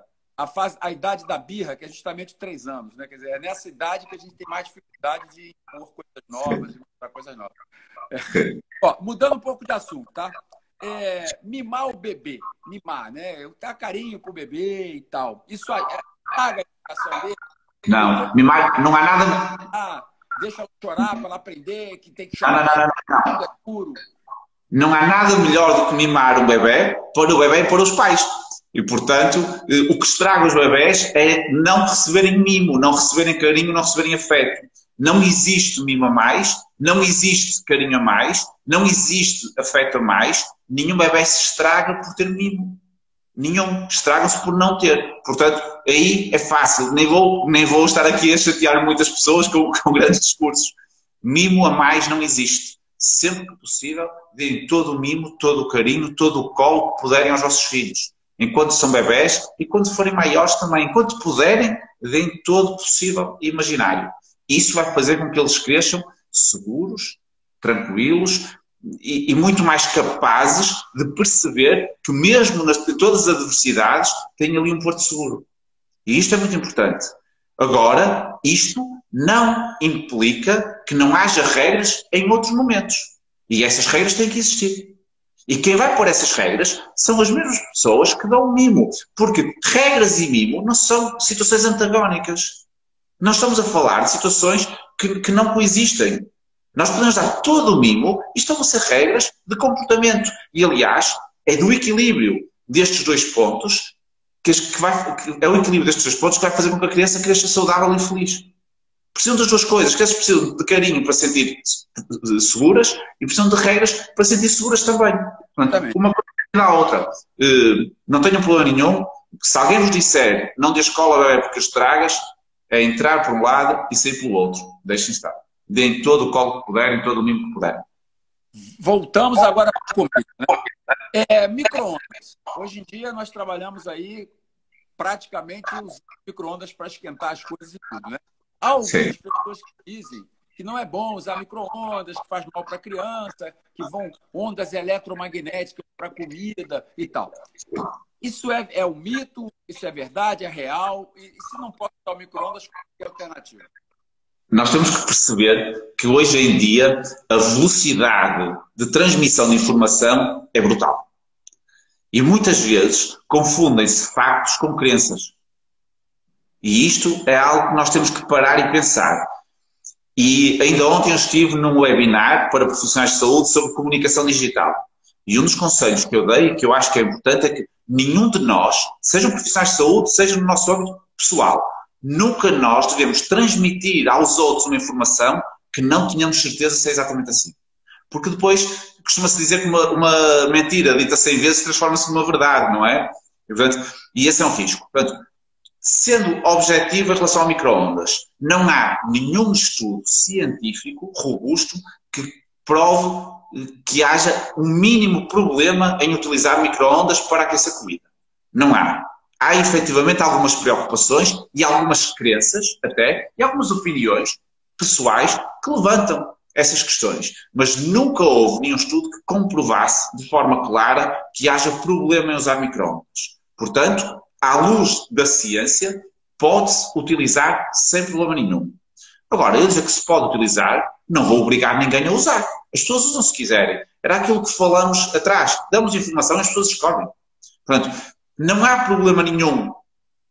A idade da birra, que é justamente 3 anos, né? Quer dizer, é nessa idade que a gente tem mais dificuldade de impor coisas novas, de mostrar coisas novas. Ó, mudando um pouco de assunto, tá? Mimar o bebê, né? Dar carinho pro bebê e tal. Isso aí, paga a educação dele. Não, mimar, não há nada... Deixa ela chorar para ela aprender que tem que chorar. Não. É puro. Não há nada melhor do que mimar um bebê para o bebê e para os pais. E, portanto, o que estraga os bebés é não receberem mimo, não receberem carinho, não receberem afeto. Não existe mimo a mais, não existe carinho a mais, não existe afeto a mais. Nenhum bebê se estraga por ter mimo. Nenhum. Estragam-se por não ter. Portanto, aí é fácil. Nem vou estar aqui a chatear muitas pessoas com grandes discursos. Mimo a mais não existe. Sempre que possível, deem todo o mimo, todo o carinho, todo o colo que puderem aos vossos filhos. Enquanto são bebés e quando forem maiores também. Enquanto puderem, deem todo o possível e imaginário. Isso vai fazer com que eles cresçam seguros, tranquilos e muito mais capazes de perceber que mesmo em todas as adversidades tem ali um porto seguro. E isto é muito importante. Agora, isto não implica que não haja regras em outros momentos. E essas regras têm que existir. E quem vai pôr essas regras são as mesmas pessoas que dão mimo. Porque regras e mimo não são situações antagónicas. Nós estamos a falar de situações que não coexistem. Nós podemos dar todo o mimo e estabelecer regras de comportamento. E, aliás, é do equilíbrio destes dois pontos é o equilíbrio destes dois pontos que vai fazer com que a criança cresça saudável e feliz. Precisam das duas coisas. As crianças precisam de carinho para se sentir seguras e precisam de regras para se sentir seguras também. Portanto, uma coisa na outra. Não tenham problema nenhum. Se alguém vos disser não dê escola ao bebê porque estragas, é entrar por um lado e sair pelo outro. Deixem estar. Deem todo o colo que puderem, todo o mimo que puderem. Voltamos agora para a comida, né? Micro-ondas. Hoje em dia nós trabalhamos aí praticamente usando micro-ondas para esquentar as coisas e tudo, né? Há algumas pessoas que dizem que não é bom usar micro-ondas, que faz mal para a criança, que vão ondas eletromagnéticas para comida e tal. Isso é um mito? Isso é verdade? É real? E se não pode usar o micro-ondas, qual é a alternativa? Nós temos que perceber que hoje em dia a velocidade de transmissão de informação é brutal. E muitas vezes confundem-se factos com crenças. E isto é algo que nós temos que parar e pensar. E ainda ontem eu estive num webinar para profissionais de saúde sobre comunicação digital. E um dos conselhos que eu dei, e que eu acho que é importante, é que nenhum de nós, sejam profissionais de saúde, seja no nosso âmbito pessoal, nunca nós devemos transmitir aos outros uma informação que não tenhamos certeza se é exatamente assim. Porque depois costuma-se dizer que uma mentira dita 100 vezes transforma-se numa verdade, não é? E esse é um risco. Portanto, sendo objetivo em relação ao micro-ondas, não há nenhum estudo científico robusto que prove que haja um mínimo problema em utilizar micro-ondas para aquecer comida. Não há. Há efetivamente algumas preocupações e algumas crenças até, e algumas opiniões pessoais que levantam essas questões. Mas nunca houve nenhum estudo que comprovasse de forma clara que haja problema em usar micro-ondas. Portanto, à luz da ciência, pode-se utilizar sem problema nenhum. Agora, eu dizer que se pode utilizar, não vou obrigar ninguém a usar. As pessoas usam se quiserem. Era aquilo que falamos atrás. Damos informação e as pessoas escolhem. Portanto, não há problema nenhum,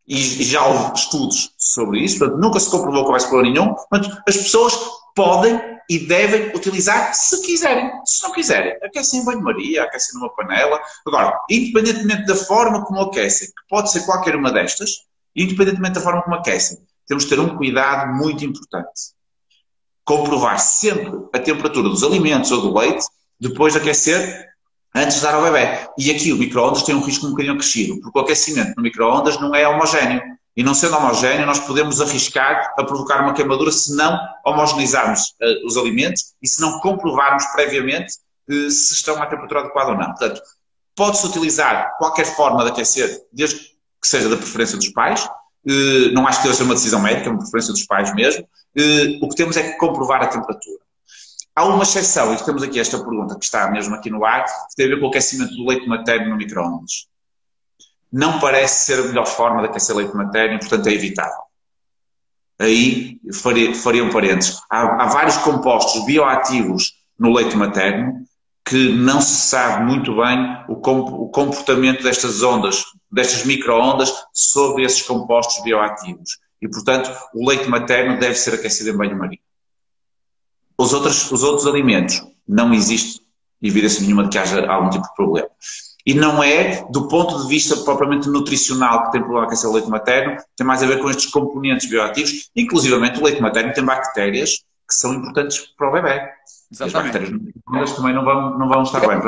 e já houve estudos sobre isso, portanto, nunca se comprovou que houvesse problema nenhum. Portanto, as pessoas podem e devem utilizar se quiserem. Se não quiserem, aquecem em banho-maria, aquecem numa panela. Agora, independentemente da forma como aquecem, que pode ser qualquer uma destas, independentemente da forma como aquecem, temos de ter um cuidado muito importante. Comprovar sempre a temperatura dos alimentos ou do leite depois de aquecer, antes de dar ao bebê. E aqui o micro-ondas tem um risco um bocadinho acrescido, porque o aquecimento no micro-ondas não é homogéneo. E não sendo homogéneo, nós podemos arriscar a provocar uma queimadura se não homogeneizarmos os alimentos e se não comprovarmos previamente se estão à temperatura adequada ou não. Portanto, pode-se utilizar qualquer forma de aquecer, desde que seja da preferência dos pais. Não acho que deve ser uma decisão médica, é uma preferência dos pais mesmo. O que temos é que comprovar a temperatura. Há uma exceção, e temos aqui esta pergunta que está mesmo aqui no ar, que tem a ver com o aquecimento do leite materno no micro-ondas. Não parece ser a melhor forma de aquecer leite materno e, portanto, é evitável. Aí faria um parênteses. Há vários compostos bioativos no leite materno que não se sabe muito bem o comportamento destas ondas, destas micro-ondas, sobre esses compostos bioativos. E, portanto, o leite materno deve ser aquecido em banho-maria. Os outros alimentos, não existe evidência nenhuma de que haja algum tipo de problema. E não é, do ponto de vista propriamente nutricional, que tem problema aquecer o leite materno, tem mais a ver com estes componentes bioativos. Inclusivamente, o leite materno tem bactérias que são importantes para o bebê. Exatamente. As bactérias também não vão estar bem.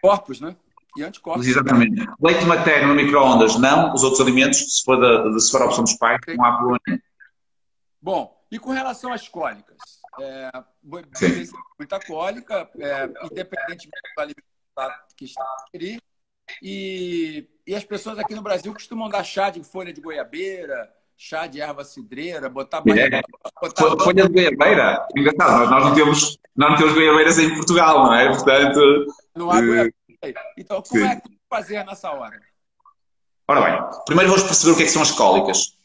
Corpos, né? E anticorpos. Exatamente. Leite materno no micro-ondas, não. Os outros alimentos, se for a opção dos pais, não há problema nenhum. Bom, e com relação às cólicas? Muita cólica, independentemente do alimento que está a ingerir. E as pessoas aqui no Brasil costumam dar chá de folha de goiabeira, chá de erva cidreira, botar banho. Folha de goiabeira? Engraçado, nós não temos goiabeiras em Portugal, não é? Portanto. Não há goiabeira. Então, como é que fazer nessa hora? Ora bem, primeiro vamos perceber o que é que são as cólicas.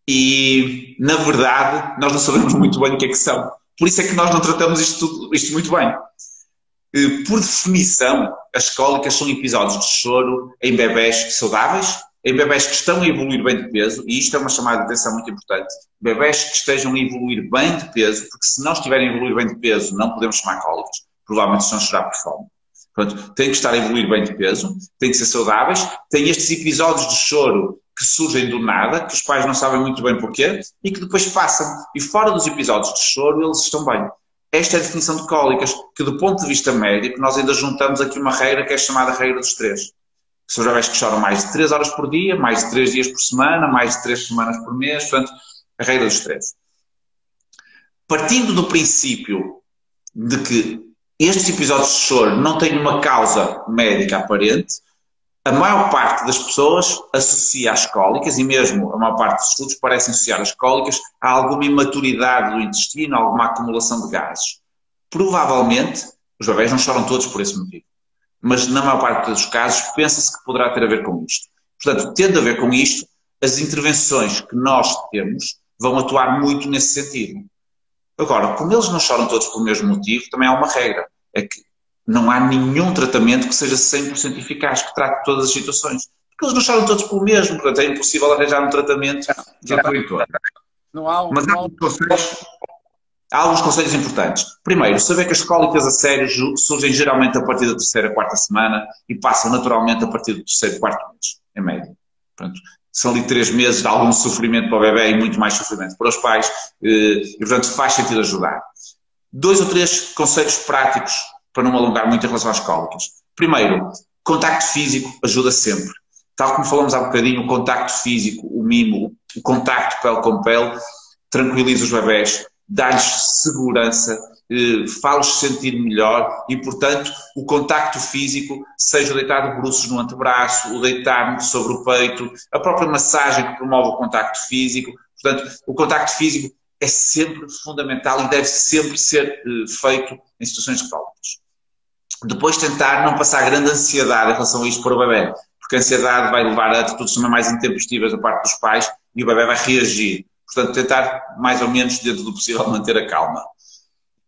E, na verdade, nós não sabemos muito bem o que é que são. Por isso é que nós não tratamos isto muito bem. Por definição, as cólicas são episódios de choro em bebés saudáveis, em bebés que estão a evoluir bem de peso, e isto é uma chamada de atenção muito importante. Bebés que estejam a evoluir bem de peso, porque se não estiverem a evoluir bem de peso, não podemos chamar cólicas. Provavelmente estão a chorar por fome. Portanto, têm que estar a evoluir bem de peso, têm que ser saudáveis, têm estes episódios de choro que surgem do nada, que os pais não sabem muito bem porquê, e que depois passam. E fora dos episódios de choro, eles estão bem. Esta é a definição de cólicas, que do ponto de vista médico, nós ainda juntamos aqui uma regra que é chamada regra dos 3. São bebés que choram mais de 3 horas por dia, mais de 3 dias por semana, mais de 3 semanas por mês, portanto, a regra dos 3. Partindo do princípio de que estes episódios de choro não têm uma causa médica aparente, a maior parte das pessoas associa as cólicas, e mesmo a maior parte dos estudos parecem associar as cólicas a alguma imaturidade do intestino, a alguma acumulação de gases. Provavelmente, os bebés não choram todos por esse motivo, mas na maior parte dos casos pensa-se que poderá ter a ver com isto. Portanto, tendo a ver com isto, as intervenções que nós temos vão atuar muito nesse sentido. Agora, como eles não choram todos pelo mesmo motivo, também há uma regra, é que não há nenhum tratamento que seja 100% eficaz, que trate todas as situações. Porque eles não choram todos pelo mesmo, portanto é impossível arranjar um tratamento que atue todos. Não há um... Mas há uns conselhos... Há alguns conselhos importantes. Primeiro, saber que as cólicas a sério surgem geralmente a partir da terceira, quarta semana e passam naturalmente a partir do terceiro, quarto mês, em média. Portanto, são ali 3 meses de algum sofrimento para o bebê e muito mais sofrimento para os pais e, portanto, faz sentido ajudar. 2 ou 3 conselhos práticos para não me alongar muito em relação às cólicas. Primeiro, contacto físico ajuda sempre. Tal como falamos há bocadinho, o contacto físico, o mimo, o contacto pele com pele, tranquiliza os bebés, dá-lhes segurança, faz-los sentir melhor e, portanto, o contacto físico, seja o deitar de bruços no antebraço, o deitar sobre o peito, a própria massagem que promove o contacto físico. Portanto, o contacto físico é sempre fundamental e deve sempre ser feito em situações de cólicas. Depois tentar não passar grande ansiedade em relação a isto para o bebê, porque a ansiedade vai levar a atitudes também mais intempestivas da parte dos pais e o bebê vai reagir. Portanto, tentar mais ou menos, dentro do possível, manter a calma.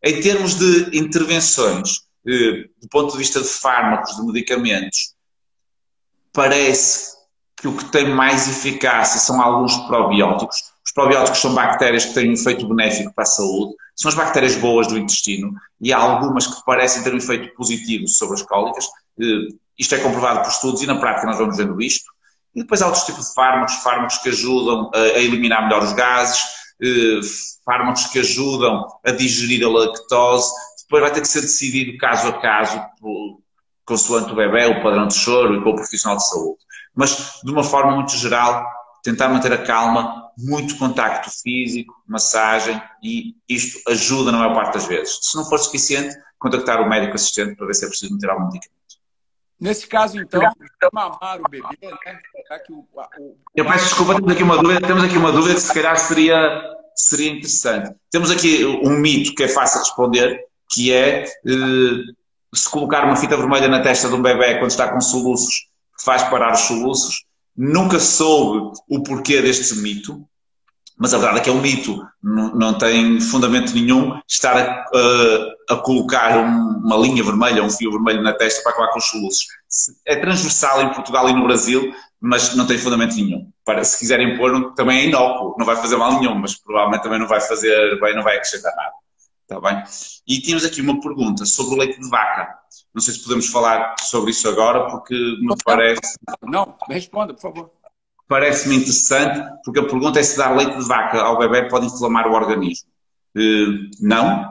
Em termos de intervenções, do ponto de vista de fármacos, de medicamentos, parece que o que tem mais eficácia são alguns probióticos. Os probióticos são bactérias que têm um efeito benéfico para a saúde, são as bactérias boas do intestino e há algumas que parecem ter um efeito positivo sobre as cólicas. Isto é comprovado por estudos e na prática nós vamos vendo isto. E depois há outros tipos de fármacos, fármacos que ajudam a eliminar melhor os gases, fármacos que ajudam a digerir a lactose. Depois vai ter que ser decidido caso a caso, consoante o bebê, o padrão de choro e com o profissional de saúde. Mas, de uma forma muito geral, tentar manter a calma, muito contacto físico, massagem, e isto ajuda na maior parte das vezes. Se não for suficiente, contactar o médico assistente para ver se é preciso meter algum medicamento. Nesse caso, então, mamar o bebê, né? Eu peço desculpa, temos aqui uma dúvida que se calhar seria interessante. Temos aqui um mito que é fácil de responder, que é se colocar uma fita vermelha na testa de um bebê quando está com soluços, que faz parar os soluços. Nunca soube o porquê deste mito, mas a verdade é que é um mito, não tem fundamento nenhum estar a colocar uma linha vermelha, um fio vermelho na testa para acabar com os soluços. É transversal em Portugal e no Brasil, mas não tem fundamento nenhum. Se quiserem pôr, também é inócuo, não vai fazer mal nenhum, mas provavelmente também não vai fazer bem, não vai acrescentar nada. Está bem? E tínhamos aqui uma pergunta sobre o leite de vaca. Não sei se podemos falar sobre isso agora, porque me parece... Não, responda, por favor. Parece-me interessante, porque a pergunta é se dar leite de vaca ao bebê pode inflamar o organismo. Não,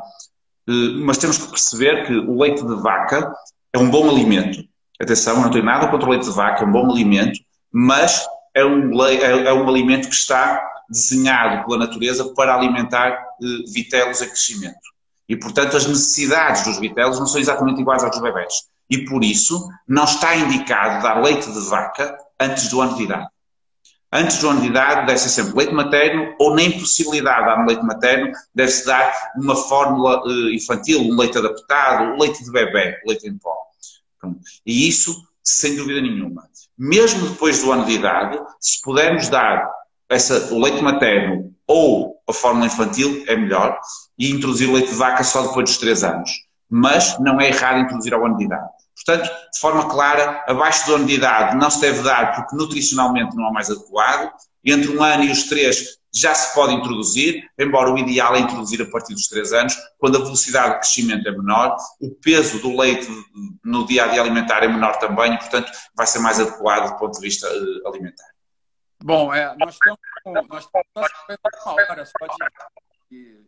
mas temos que perceber que o leite de vaca é um bom alimento. Atenção, não tenho nada contra o leite de vaca, é um bom alimento, mas é um alimento que está desenhado pela natureza para alimentar vitelos em crescimento. E, portanto, as necessidades dos vitelos não são exatamente iguais às dos bebés. E, por isso, não está indicado dar leite de vaca antes do ano de idade. Antes do ano de idade deve ser sempre leite materno ou, na impossibilidade de dar leite materno, deve-se dar uma fórmula infantil, um leite adaptado, leite de bebé, leite em pó. E isso, sem dúvida nenhuma. Mesmo depois do ano de idade, se pudermos dar o leite materno ou a fórmula infantil, é melhor, e introduzir o leite de vaca só depois dos 3 anos. Mas não é errado introduzir ao ano de idade. Portanto, de forma clara, abaixo do ano de idade não se deve dar porque nutricionalmente não é mais adequado. Entre 1 ano e os 3 já se pode introduzir, embora o ideal é introduzir a partir dos 3 anos, quando a velocidade de crescimento é menor, o peso do leite no dia-a-dia alimentar é menor também e, portanto, vai ser mais adequado do ponto de vista alimentar. Bom, nós estamos uma hora só de...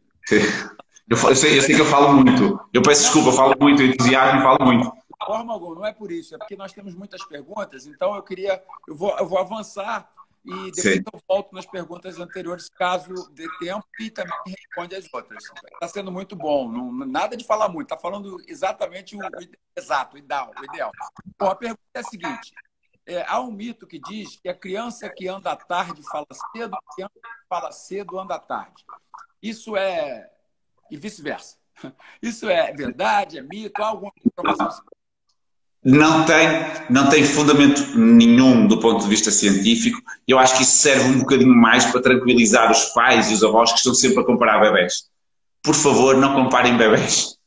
Eu sei que eu falo muito. Eu peço desculpa, eu falo muito, entusiasmo e falo muito. De forma alguma, não é por isso, é porque nós temos muitas perguntas, então eu vou avançar e depois eu volto nas perguntas anteriores, caso dê tempo, e também responde as outras. Está sendo muito bom, nada de falar muito, está falando exatamente o ideal. Bom, a pergunta é a seguinte, há um mito que diz que a criança que anda tarde fala cedo, a criança que fala cedo anda tarde. Isso é... e vice-versa. Isso é verdade, é mito, há alguma informação? Não tem fundamento nenhum do ponto de vista científico. Eu acho que isso serve um bocadinho mais para tranquilizar os pais e os avós que estão sempre a comparar bebés. Por favor, não comparem bebés.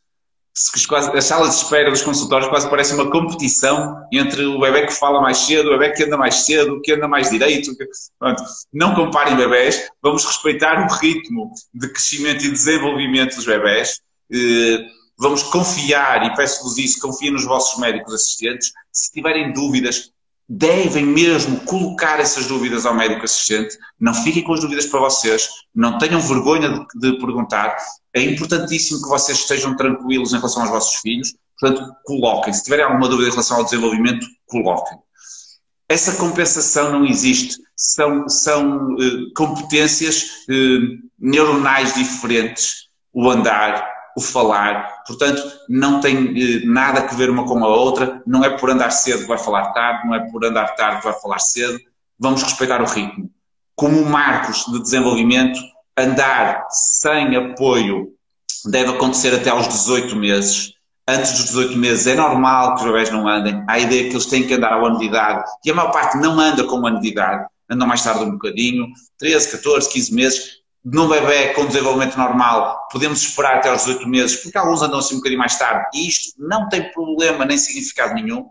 As salas de espera dos consultórios quase parece uma competição entre o bebé que fala mais cedo, o bebé que anda mais cedo, que anda mais direito. Pronto, não comparem bebés, vamos respeitar o ritmo de crescimento e desenvolvimento dos bebés. Vamos confiar, e peço-vos isso, confiem nos vossos médicos assistentes. Se tiverem dúvidas, devem mesmo colocar essas dúvidas ao médico assistente. Não fiquem com as dúvidas para vocês, não tenham vergonha de perguntar. É importantíssimo que vocês estejam tranquilos em relação aos vossos filhos. Portanto, coloquem. Se tiverem alguma dúvida em relação ao desenvolvimento, coloquem. Essa compensação não existe. São competências neuronais diferentes. O andar, o falar, portanto, não tem nada a ver uma com a outra, não é por andar cedo que vai falar tarde, não é por andar tarde que vai falar cedo, vamos respeitar o ritmo. Como marcos de desenvolvimento, andar sem apoio deve acontecer até aos 18 meses. Antes dos 18 meses é normal que os bebés não andem, há a ideia que eles têm que andar ao ano de idade, e a maior parte não anda com o ano de idade, andam mais tarde um bocadinho, 13, 14, 15 meses. Num bebé com desenvolvimento normal, podemos esperar até aos 18 meses, porque alguns andam assim um bocadinho mais tarde, e isto não tem problema nem significado nenhum.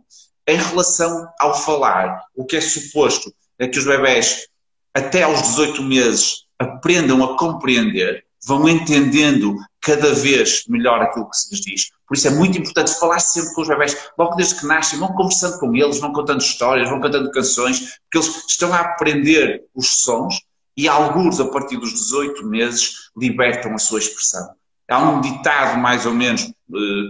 Em relação ao falar, o que é suposto é que os bebés, até aos 18 meses, aprendam a compreender, vão entendendo cada vez melhor aquilo que se lhes diz. Por isso é muito importante falar sempre com os bebés, logo desde que nascem, vão conversando com eles, vão contando histórias, vão cantando canções, porque eles estão a aprender os sons, e alguns, a partir dos 18 meses, libertam a sua expressão. Há um ditado, mais ou menos,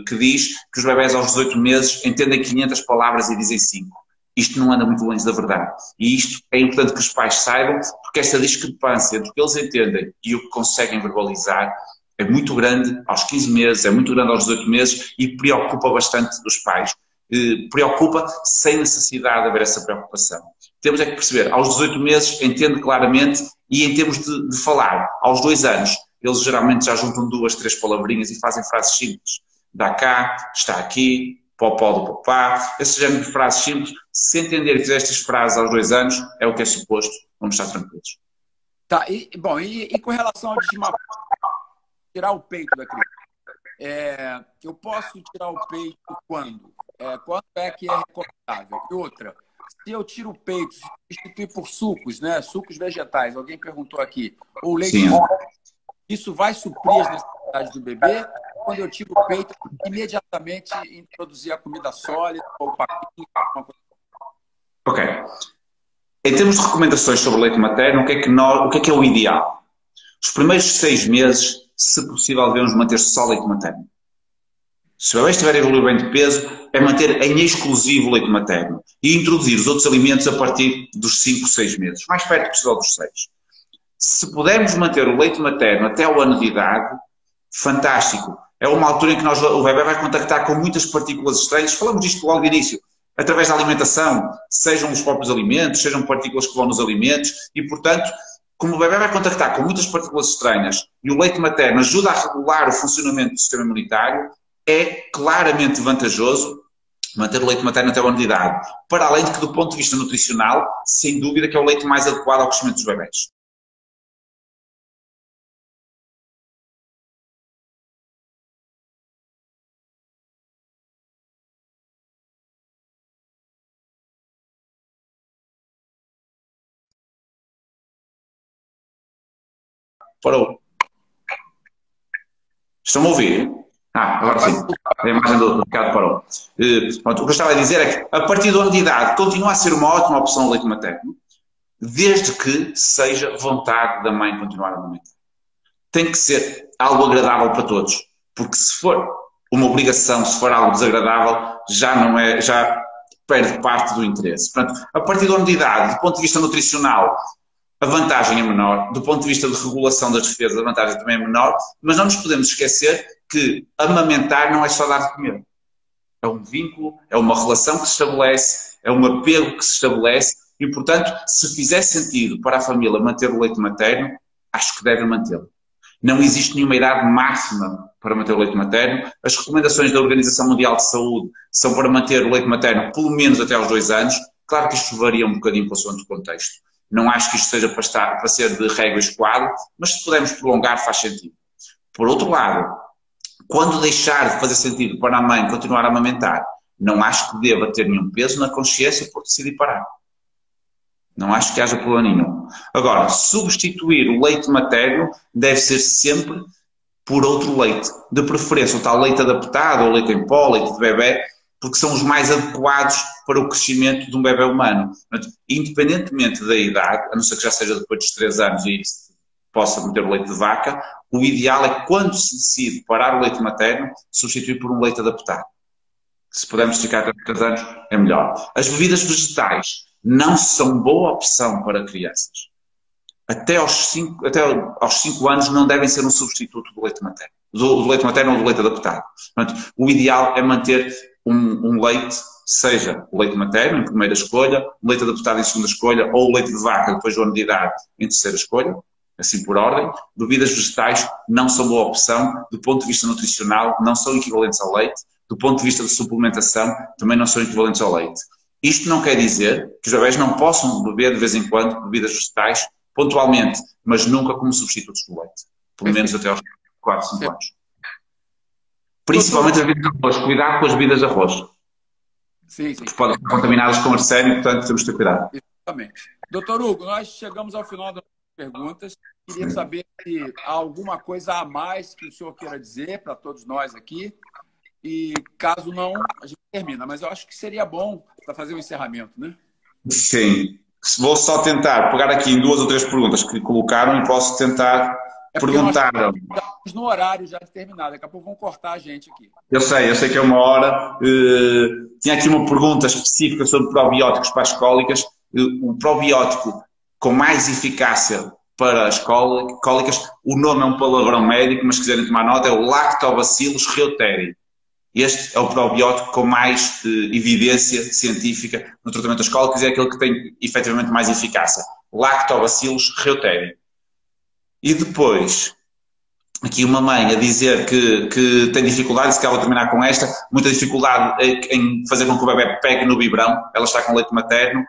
que diz que os bebés aos 18 meses entendem 500 palavras e dizem 5. Isto não anda muito longe da verdade. E isto é importante que os pais saibam, porque esta discrepância entre o que eles entendem e o que conseguem verbalizar é muito grande aos 15 meses, é muito grande aos 18 meses e preocupa bastante os pais. Preocupa sem necessidade de haver essa preocupação. Temos é que perceber, aos 18 meses entende claramente, e em termos de falar, aos 2 anos, eles geralmente já juntam 2, 3 palavrinhas e fazem frases simples. Dá cá, está aqui, popó do papá, esse género de frases simples. Se entender e fizer estas frases aos 2 anos, é o que é suposto, vamos estar tranquilos. Tá, e com relação ao desmamar, tirar o peito da criança, eu posso tirar o peito quando? Quando é que é recomendável? E outra, se eu tiro o peito, substituir por sucos, né? Sucos vegetais, alguém perguntou aqui, ou leite, isso vai suprir as necessidades do bebê? Quando eu tiro o peito, imediatamente introduzir a comida sólida ou o papinho, alguma coisa. Ok. Em termos de recomendações sobre o leite materno, o que é o ideal? Os primeiros 6 meses, se possível, devemos manter só leite materno. Se o bebê estiver a evoluir bem de peso, é manter em exclusivo o leite materno e introduzir os outros alimentos a partir dos 5, 6 meses, mais perto possível dos 6. Se pudermos manter o leite materno até o ano de idade, fantástico. É uma altura em que o bebê vai contactar com muitas partículas estranhas. Falamos disto logo no início, através da alimentação, sejam os próprios alimentos, sejam partículas que vão nos alimentos e, portanto, como o bebê vai contactar com muitas partículas estranhas e o leite materno ajuda a regular o funcionamento do sistema imunitário, é claramente vantajoso manter o leite materno até o ano de idade. Para além de que, do ponto de vista nutricional, sem dúvida que é o leite mais adequado ao crescimento dos bebés. Parou. Estão a ouvir? Agora sim. A imagem do Ricardo parou. Pronto, o que eu estava a dizer é que, a partir do ano de idade, continua a ser uma ótima opção o leite materno, desde que seja vontade da mãe continuar a amamentar. Tem que ser algo agradável para todos, porque se for uma obrigação, se for algo desagradável, já perde parte do interesse. Portanto, a partir do ano de idade, do ponto de vista nutricional, a vantagem é menor, do ponto de vista de regulação das defesas, a vantagem também é menor, mas não nos podemos esquecer que amamentar não é só dar de comer. É um vínculo, é uma relação que se estabelece, é um apego que se estabelece e, portanto, se fizer sentido para a família manter o leite materno, acho que deve mantê-lo. Não existe nenhuma idade máxima para manter o leite materno. As recomendações da Organização Mundial de Saúde são para manter o leite materno pelo menos até aos 2 anos. Claro que isto varia um bocadinho consoante o contexto. Não acho que isto seja para ser de regra escoada, mas se pudermos prolongar faz sentido. Por outro lado, Quando deixar de fazer sentido para a mãe continuar a amamentar, não acho que deva ter nenhum peso na consciência por decidir parar. Não acho que haja problema nenhum. Agora, substituir o leite materno deve ser sempre por outro leite. De preferência, o tal leite adaptado, ou leite em pó, leite de bebê, porque são os mais adequados para o crescimento de um bebê humano. Portanto, independentemente da idade, a não ser que já seja depois dos 3 anos e possa meter o leite de vaca, o ideal é, quando se decide parar o leite materno, substituir por um leite adaptado. Se pudermos ficar até 3 anos, é melhor. As bebidas vegetais não são boa opção para crianças. Até aos 5 anos não devem ser um substituto do leite materno. Do leite materno ou do leite adaptado. Portanto, o ideal é manter um leite, seja o leite materno em primeira escolha, o leite adaptado em segunda escolha, ou o leite de vaca depois do ano de idade em terceira escolha, assim por ordem. Bebidas vegetais não são boa opção, do ponto de vista nutricional, não são equivalentes ao leite, do ponto de vista de suplementação, também não são equivalentes ao leite. Isto não quer dizer que os bebés não possam beber de vez em quando bebidas vegetais, pontualmente, mas nunca como substitutos do leite. Pelo menos até aos 4, 5 anos. Principalmente as bebidas de arroz. Cuidado com as bebidas de arroz. Sim. Porque podem estar contaminadas com arsênio, portanto temos que ter cuidado. Exatamente. Doutor Hugo, nós chegamos ao final das perguntas. Queria saber se há alguma coisa a mais que o senhor queira dizer para todos nós aqui. E caso não, a gente termina. Mas eu acho que seria bom para fazer o encerramento, né? Sim. Vou só tentar pegar aqui em 2 ou 3 perguntas que colocaram e posso tentar perguntar. Nós estamos no horário já determinado. Daqui a pouco vão cortar a gente aqui. Eu sei que é 1 hora. Tinha aqui uma pergunta específica sobre probióticos para as cólicas. O probiótico com mais eficácia para as cólicas, o nome é um palavrão médico, mas se quiserem tomar nota, é o Lactobacillus reuteri. Este é o probiótico com mais evidência científica no tratamento das cólicas e é aquele que tem efetivamente mais eficácia. Lactobacillus reuteri. E depois, aqui uma mãe a dizer que tem dificuldade, se calhar vou terminar com esta, muita dificuldade em fazer com que o bebê pegue no biberão, ela está com leite materno.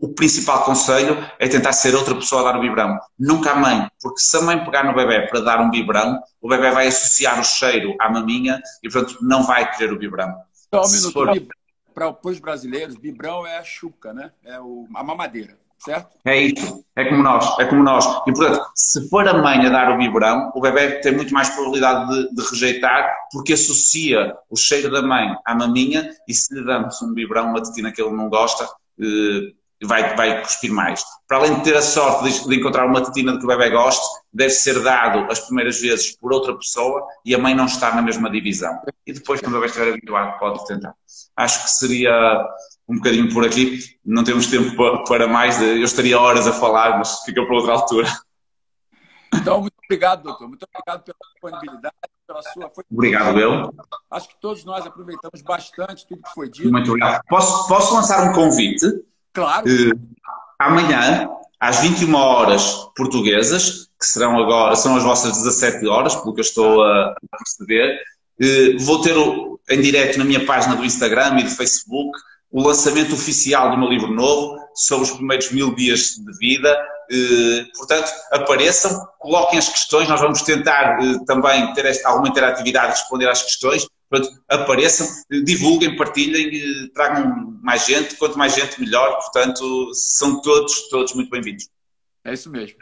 O principal conselho é tentar ser outra pessoa a dar o biberão. Nunca a mãe, porque se a mãe pegar no bebê para dar um biberão, o bebê vai associar o cheiro à maminha e, portanto, não vai querer o biberão. Só um minuto. Para os brasileiros, biberão é a chuca, né? É a mamadeira, certo? É isso. É como nós. E, portanto, se for a mãe a dar o biberão, o bebê tem muito mais probabilidade de rejeitar, porque associa o cheiro da mãe à maminha e se lhe damos um biberão, uma tetina que ele não gosta, vai cuspir mais. Para além de ter a sorte de encontrar uma tetina de que o bebê goste, deve ser dado as primeiras vezes por outra pessoa e a mãe não está na mesma divisão. E depois, quando o bebê estiver habituado, pode tentar. Acho que seria um bocadinho por aqui. Não temos tempo para mais. Eu estaria horas a falar, mas fica para outra altura. Então, muito obrigado, doutor. Muito obrigado pela disponibilidade, pela sua... Obrigado, eu. Acho que todos nós aproveitamos bastante tudo que foi dito. Muito obrigado. Posso lançar um convite? Claro. Amanhã, às 21 horas portuguesas, que são as vossas 17 horas, pelo que eu estou a perceber, vou ter em direto na minha página do Instagram e do Facebook o lançamento oficial do meu livro novo sobre os primeiros 1000 dias de vida. Portanto, apareçam, coloquem as questões, nós vamos tentar também ter alguma interatividade e responder às questões. Portanto, apareçam, divulguem, partilhem, tragam mais gente, quanto mais gente melhor, portanto, são todos muito bem-vindos. É isso mesmo.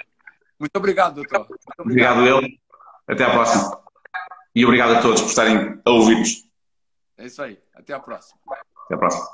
Muito obrigado, doutor. Muito obrigado eu. Até à próxima. E obrigado a todos por estarem a ouvir-nos. É isso aí. Até a próxima. Até a próxima.